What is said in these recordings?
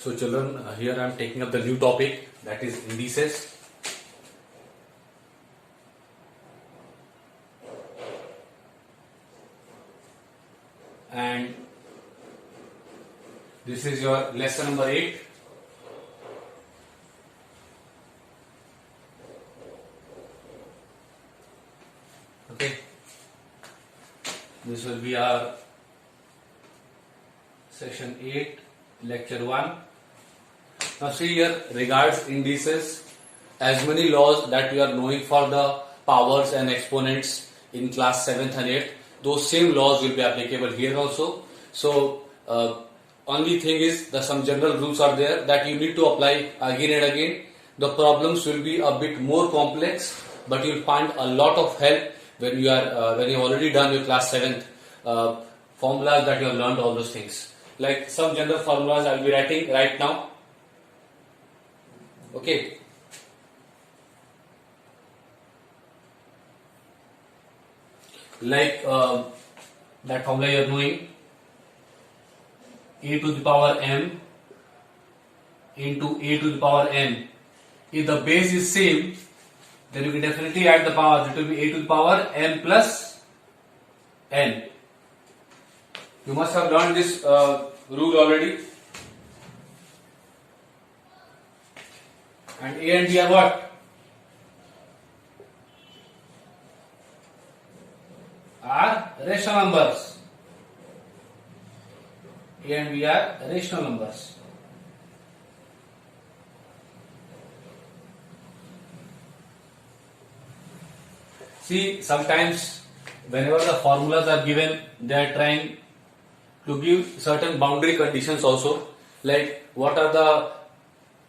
So children, here I am taking up the new topic, that is indices. And this is your lesson number 8. Okay, this will be our session 8, lecture 1. Now see here, regards indices, as many laws that we are knowing for the powers and exponents in class 7th and 8th, those same laws will be applicable here also. So only thing is that some general rules are there that you need to apply again and again. The problems will be a bit more complex, but you will find a lot of help when you are when you have already done your class 7th formulas that you have learned all those things. Like some general formulas I will be writing right now. Okay. Like that formula you are knowing, a to the power m into a to the power n. If the base is same, then you can definitely add the powers. It will be a to the power m plus n. You must have learned this rule already. And a and b are what? Are rational numbers. A and B are rational numbers. See, sometimes whenever the formulas are given, they are trying to give certain boundary conditions also, like what are the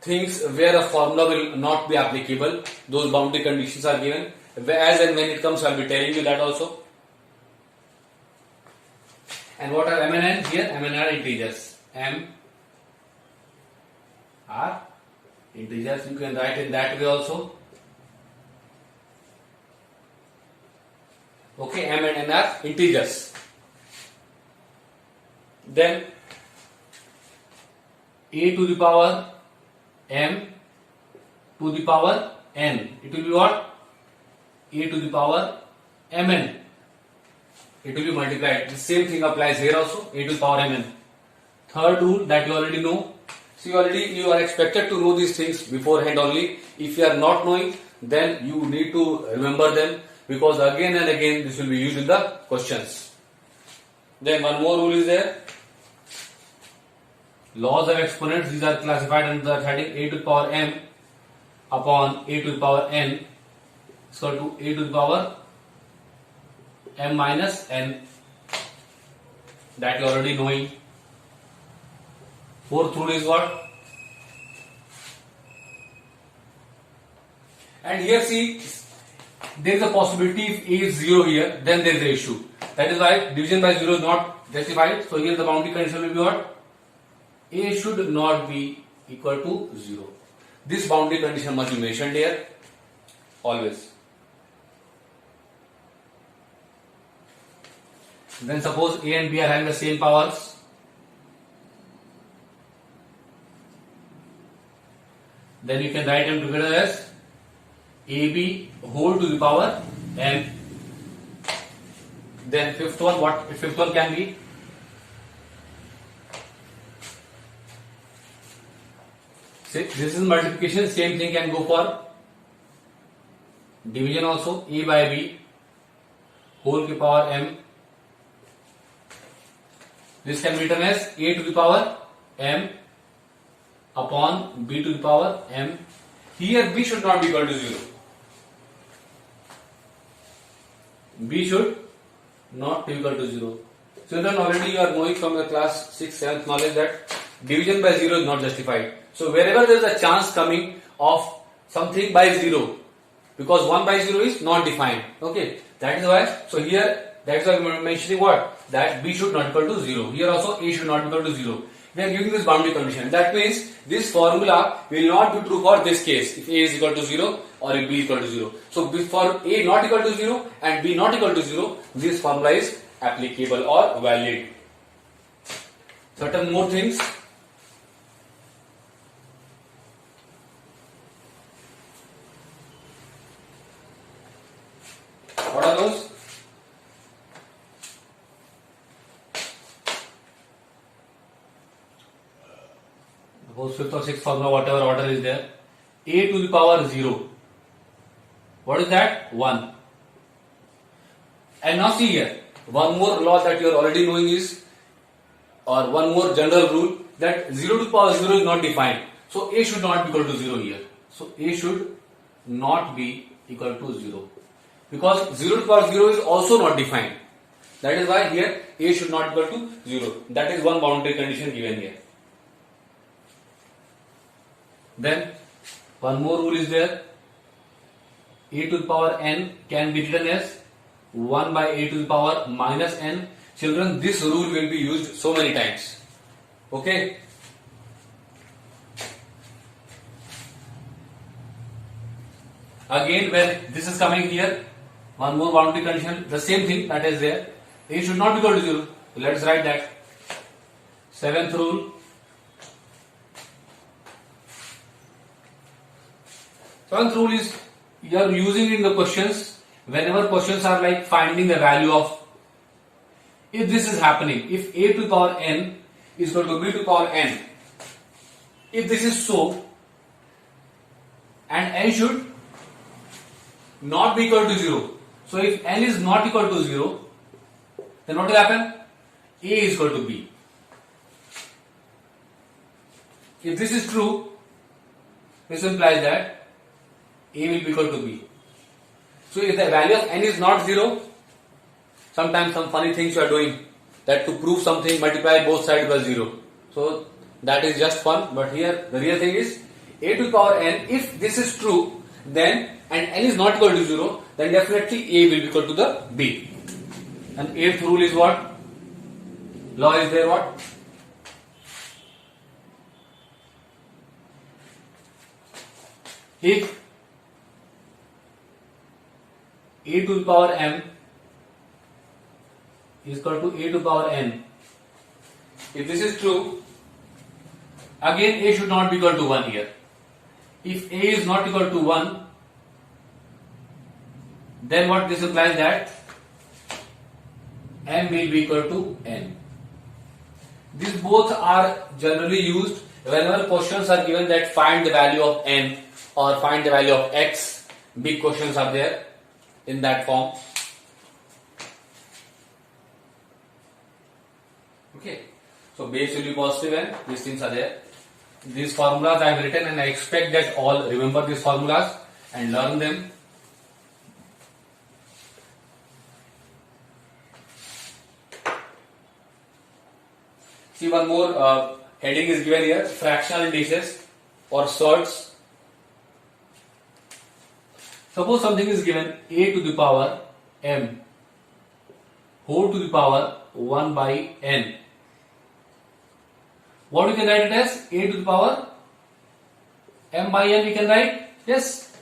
things where a formula will not be applicable. Those boundary conditions are given. As and when it comes, I will be telling you that also. And what are m and n? Here m and n are integers. M are integers. You can write in that way also. Okay, m and n are integers. Then a to the power m to the power n. It will be what? A to the power mn. It will be multiplied. The same thing applies here also. A to the power mn. Third rule that you already know. See, already you are expected to know these things beforehand only. If you are not knowing, then you need to remember them, because again and again this will be used in the questions. Then one more rule is there. Laws of exponents, these are classified under the heading a to the power m upon a to the power n is equal to a to the power m minus n, that you are already knowing. Fourth rule is what? And here see, there is a possibility if a is 0 here, then there is an issue. That is why division by 0 is not justified. So here the boundary condition will be what? A should not be equal to 0. This boundary condition must be mentioned here always. Then suppose a and b are having the same powers. Then you can write them together as ab whole to the power m. Then fifth one can be this is multiplication, same thing can go for division also. A by b whole to the power m. This can be written as a to the power m upon b to the power m. Here b should not be equal to 0. B should not be equal to 0. So then already you are knowing from your class 6th, 7th knowledge that division by 0 is not justified. So wherever there is a chance coming of something by 0, because 1 by 0 is not defined. Okay, that is why. So here, that is why we are mentioning what? That b should not equal to 0. Here also a should not equal to 0. We are giving this boundary condition. That means this formula will not be true for this case, if a is equal to 0 or if b is equal to 0. So for a not equal to 0 and b not equal to 0, this formula is applicable or valid. Certain more things. suppose fifth or sixth formula, whatever order is there, a to the power 0. What is that? 1. And now see here, one more law that you are already knowing is, or one more general rule, that 0 to the power 0 is not defined. So a should not be equal to 0 here. So a should not be equal to 0. Because 0 to the power 0 is also not defined. That is why here a should not be equal to 0. That is one boundary condition given here. Then one more rule is there. A to the power n can be written as 1 by a to the power minus n. Children, this rule will be used so many times. Okay. Again, when this is coming here, one more boundary condition, the same thing that is there. A should not be equal to 0. So let's write that. Seventh rule. Seventh rule is you are using in the questions whenever questions are like finding the value of. If this is happening, if a to the power n is equal to b to the power n, if this is so, and n should not be equal to 0. So if n is not equal to 0, then what will happen? A is equal to b. If this is true, this implies that a will be equal to b. So if the value of n is not 0, sometimes some funny things you are doing, that to prove something multiply both sides by 0. So that is just fun, but here the real thing is a to the power n. If this is true, then and n is not equal to 0, then definitely a will be equal to the b. And eighth rule is what? Law is there what? If a to the power m is equal to a to the power n, if this is true, again a should not be equal to 1 here. If a is not equal to 1, then what this implies that m will be equal to n. These both are generally used whenever questions are given that find the value of n or find the value of x. Big questions are there in that form. Okay, so base will be positive and these things are there. These formulas I have written and I expect that all remember these formulas and learn them. See, one more heading is given here, fractional indices or sorts. Suppose something is given a to the power m whole to the power 1 by n. What we can write it as? A to the power m by n we can write? Yes.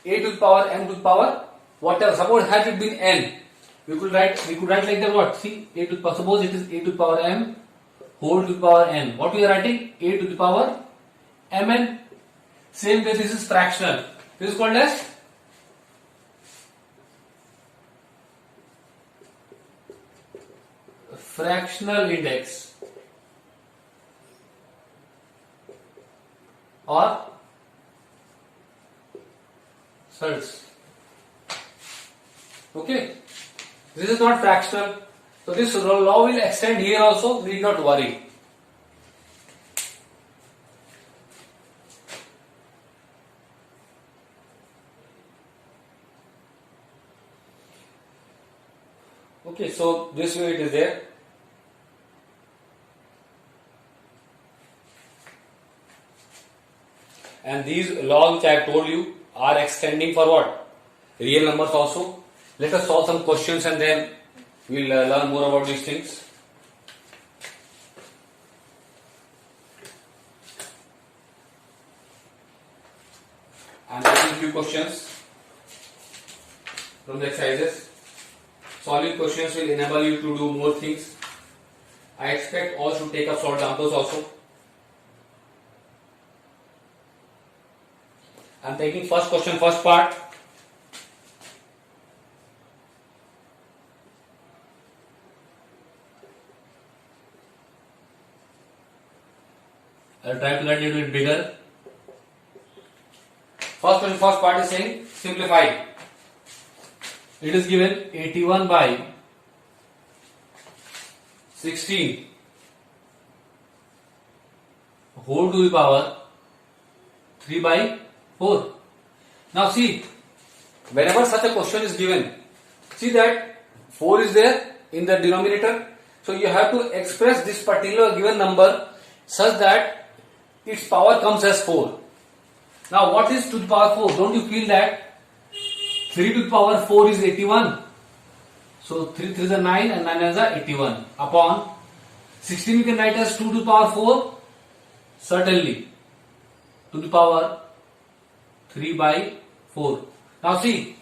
A to the power m to the power whatever. Suppose had it been n, we could write like that what? See, a to the power, suppose it is a to the power m whole to the power n. What we are writing? A to the power mn. Same way this is fractional. This is called as fractional index or surds. Okay, this is not fractional, so this law will extend here also, need not worry. Okay, so this way it is there. And these laws which I have told you are extending for what? Real numbers also. Let us solve some questions and then we will learn more about these things. I am taking few questions from the exercises. Solving questions will enable you to do more things. I expect all should take up short examples also. I am taking first question, first part. I'll try to get a little bit bigger. First question, first part is saying simplify. It is given 81 by 16 whole to the power 3 by 4. Now see, whenever such a question is given, see that 4 is there in the denominator. So you have to express this particular given number such that its power comes as 4. Now what is to the power 4? Don't you feel that 3 to the power 4 is 81? So 3 3 is 9 and 9 is 81 upon 16 we can write as 2 to the power 4. Certainly to the power 3 by 4. Now see,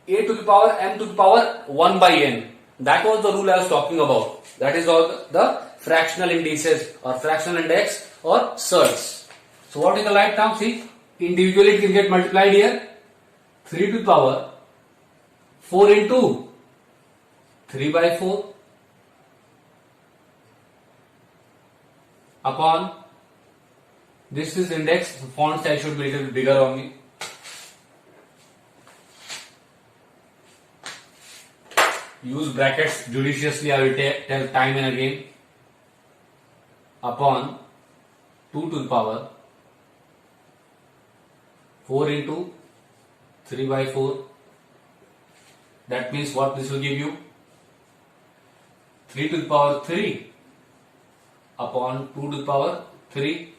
a to the power m to the power 1 by n. That was the rule I was talking about. That is all the fractional indices or fractional index or surds. So what is the right term? See, individually it can get multiplied here. 3 to the power 4 into 3 by 4 upon this is index. Font size should be a little bigger only. Use brackets judiciously, I will tell time and again. Upon 2 to the power 4 into 3 by 4. That means what this will give you? 3 to the power 3 upon 2 to the power 3.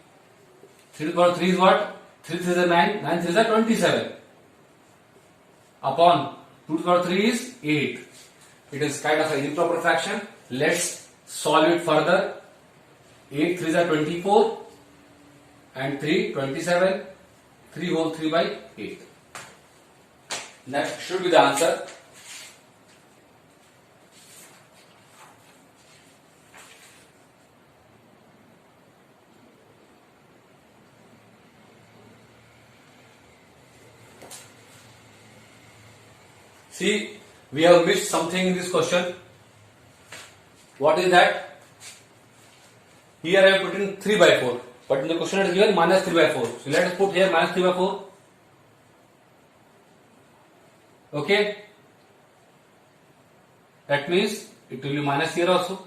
3 to the power 3 is what? 3 3 is 9, 9 3 is 27. Upon 2 to the power 3 is 8. It is kind of an improper fraction. Let's solve it further. 8 3 is 24 and 3 27. 3 whole 3 by 8. That should be the answer. See, we have missed something in this question. What is that? Here I have put in 3 by 4. But in the question it is given minus 3 by 4. So let us put here minus 3 by 4. Okay. That means it will be minus here also.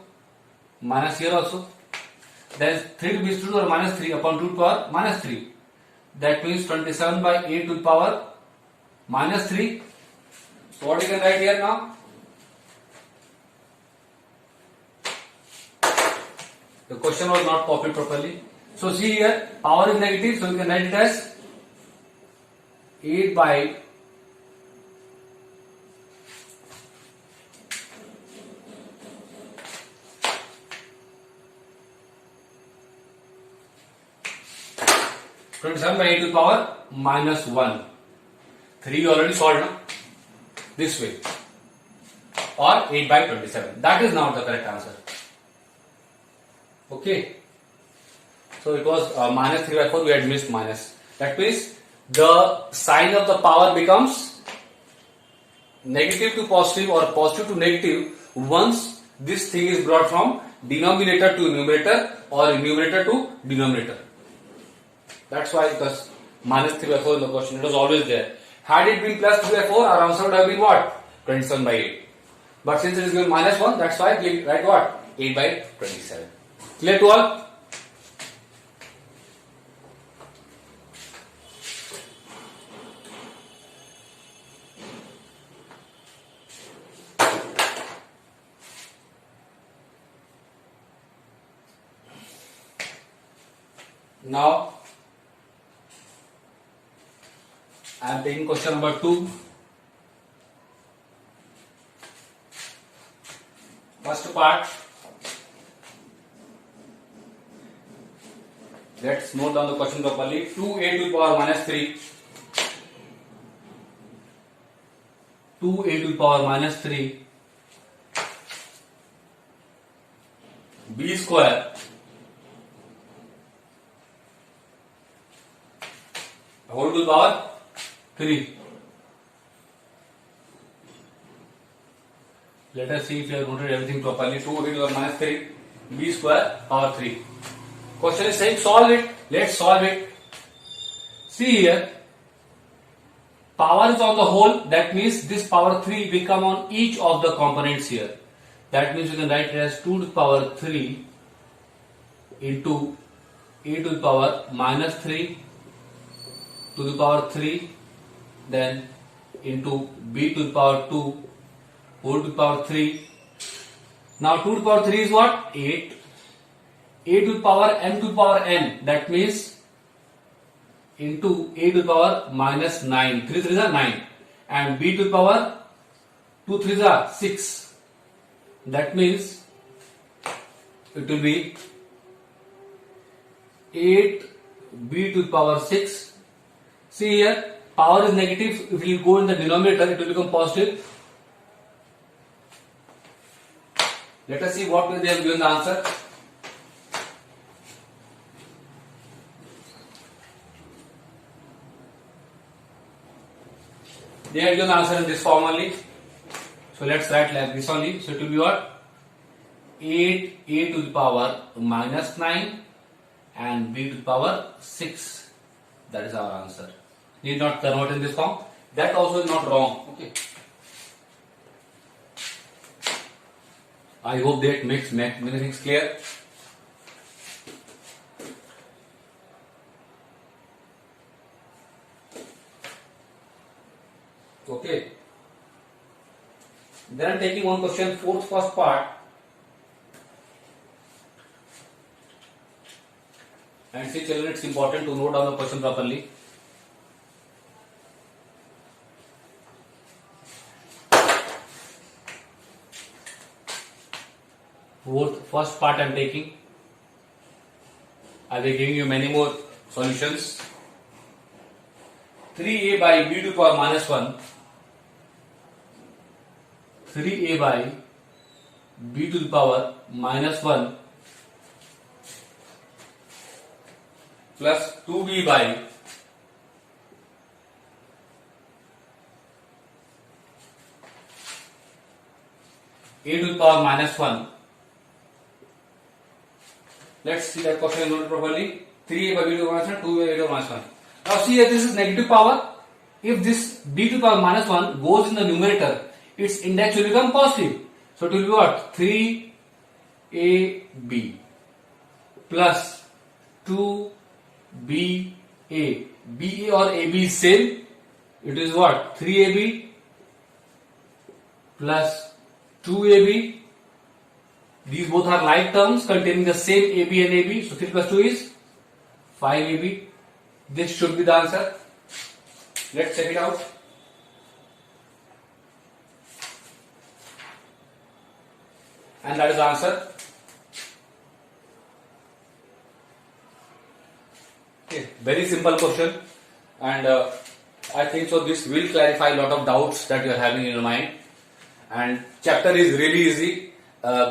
Minus here also. That is 3 to be 2 to the power minus 3 upon 2 to the power minus 3. That means 27 by 8 to the power minus 3. So what you can write here now? The question was not copied properly. So see here, power is negative, so you can write it as 8 by 27 by 8 to the power minus 1. 3 you already solved now. This way. Or 8 by 27. That is not the correct answer. Okay. So it was minus 3 by 4, we had missed minus. That means the sign of the power becomes negative to positive or positive to negative once this thing is brought from denominator to numerator or numerator to denominator. That's why it was minus 3 by 4 in the question. It was always there. Had it been plus 3 by 4, our answer would have been what? 27 by 8. But since it is given minus 1, that's why we write what? 8 by 27. Clear to all? Now, I am taking question number 2. First part. Let's note down the question properly. 2a to the power minus 3. 2a to the power minus 3. b square whole to the power 3. Let us see if you have noted everything properly. 2a to the power minus 3, b square power 3. Question is saying solve it. Let's solve it. See here. Power is on the whole. That means this power 3 will come on each of the components here. That means you can write it as 2 to the power 3 into e to the power minus 3 to the power 3, then into b to the power 2 whole to the power 3. Now 2 to the power 3 is what? 8. A to the power m to the power n, that means into a to the power minus 9. 3 3s are 9. And b to the power 2 3s are 6. That means it will be 8 b to the power 6. See here, power is negative. If you go in the denominator, it will become positive. Let us see what they have given the answer. They have given the answer in this form only. So let's write like this only. So it will be what? 8a to the power minus 9 and b to the power 6. That is our answer. Need not convert in this form. That also is not wrong. Okay. I hope that makes many things clear. Okay. Then I am taking one question, fourth first part. And see children, it's important to note down the question properly. Fourth first part I am taking. I will be giving you many more solutions. 3a by b to the power minus 1. 3a by b to the power minus 1 plus 2b by a to the power minus 1. Let's see that question noted properly. 3a by b to the power minus 1, 2b by a to the power minus 1. Now see here, this is negative power. If this b to the power minus 1 goes in the numerator, its index will become positive. So it will be what? 3ab plus 2ba. ba or ab is same. It is what? 3ab plus 2ab. These both are like terms containing the same ab and ab. So 3 plus 2 is 5ab. This should be the answer. Let's check it out. And that is the answer. Okay, very simple question, and I think so this will clarify a lot of doubts that you are having in your mind. And chapter is really easy.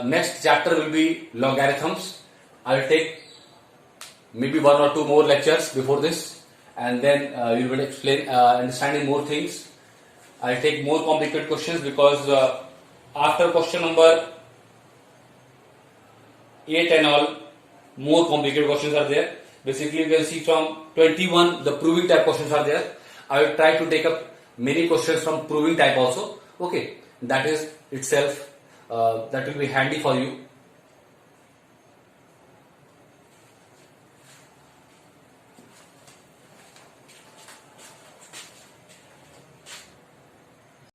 Next chapter will be logarithms. I will take maybe 1 or 2 more lectures before this, and then you will explain understanding more things. I will take more complicated questions because after question number 8 and all, more complicated questions are there. Basically, you can see from 21 the proving type questions are there. I will try to take up many questions from proving type also. Okay, that is itself that will be handy for you.